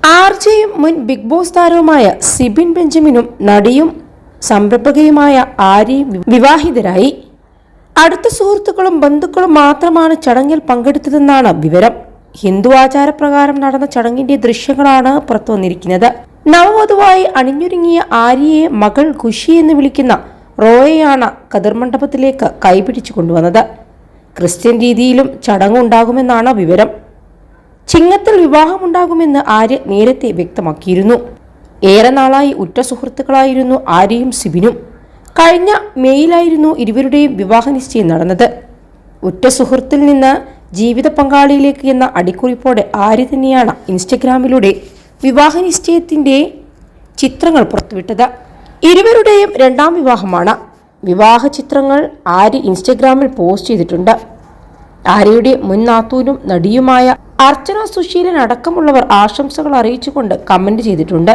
ആർജെയും മുൻ big boss താരവുമായ സിബിൻ ബെഞ്ചമിനും നടിയും സംരംഭകയുമായ ആര്യയും വിവാഹിതരായി. അടുത്ത സുഹൃത്തുക്കളും ബന്ധുക്കളും മാത്രമാണ് ചടങ്ങിൽ പങ്കെടുത്തതെന്നാണ് വിവരം. ഹിന്ദു ആചാരപ്രകാരം നടന്ന ചടങ്ങിന്റെ ദൃശ്യങ്ങളാണ് പുറത്തു വന്നിരിക്കുന്നത്. നവവധുവായി അണിഞ്ഞൊരുങ്ങിയ ആര്യയെ മകൾ ഖുഷി എന്ന് വിളിക്കുന്ന റോയയാണ് കതിർ മണ്ഡപത്തിലേക്ക് കൈപിടിച്ചു കൊണ്ടുവന്നത്. ക്രിസ്ത്യൻ രീതിയിലും ചടങ്ങുണ്ടാകുമെന്നാണ് വിവരം. ചിങ്ങത്തിൽ വിവാഹമുണ്ടാകുമെന്ന് ആര്യ നേരത്തെ വ്യക്തമാക്കിയിരുന്നു. ഏറെ നാളായി ഉറ്റ സുഹൃത്തുക്കളായിരുന്നു ആര്യയും സിബിനും. കഴിഞ്ഞ മെയ്യിലായിരുന്നു ഇരുവരുടെയും വിവാഹ നിശ്ചയം നടന്നത്. ഉറ്റ സുഹൃത്തിൽ നിന്ന് ജീവിത പങ്കാളിയിലേക്ക് എന്ന അടിക്കുറിപ്പോടെ ആര്യ തന്നെയാണ് ഇൻസ്റ്റഗ്രാമിലൂടെ വിവാഹ നിശ്ചയത്തിന്റെ ചിത്രങ്ങൾ പുറത്തുവിട്ടത്. ഇരുവരുടെയും രണ്ടാം വിവാഹമാണ്. വിവാഹ ചിത്രങ്ങൾ ആര്യ ഇൻസ്റ്റഗ്രാമിൽ പോസ്റ്റ് ചെയ്തിട്ടുണ്ട്. ആര്യയുടെ മുൻ നാത്തൂനും നടിയുമായ അർച്ചന സുശീലൻ അടക്കമുള്ളവർ ആശംസകൾ അറിയിച്ചുകൊണ്ട് കമന്റ് ചെയ്തിട്ടുണ്ട്.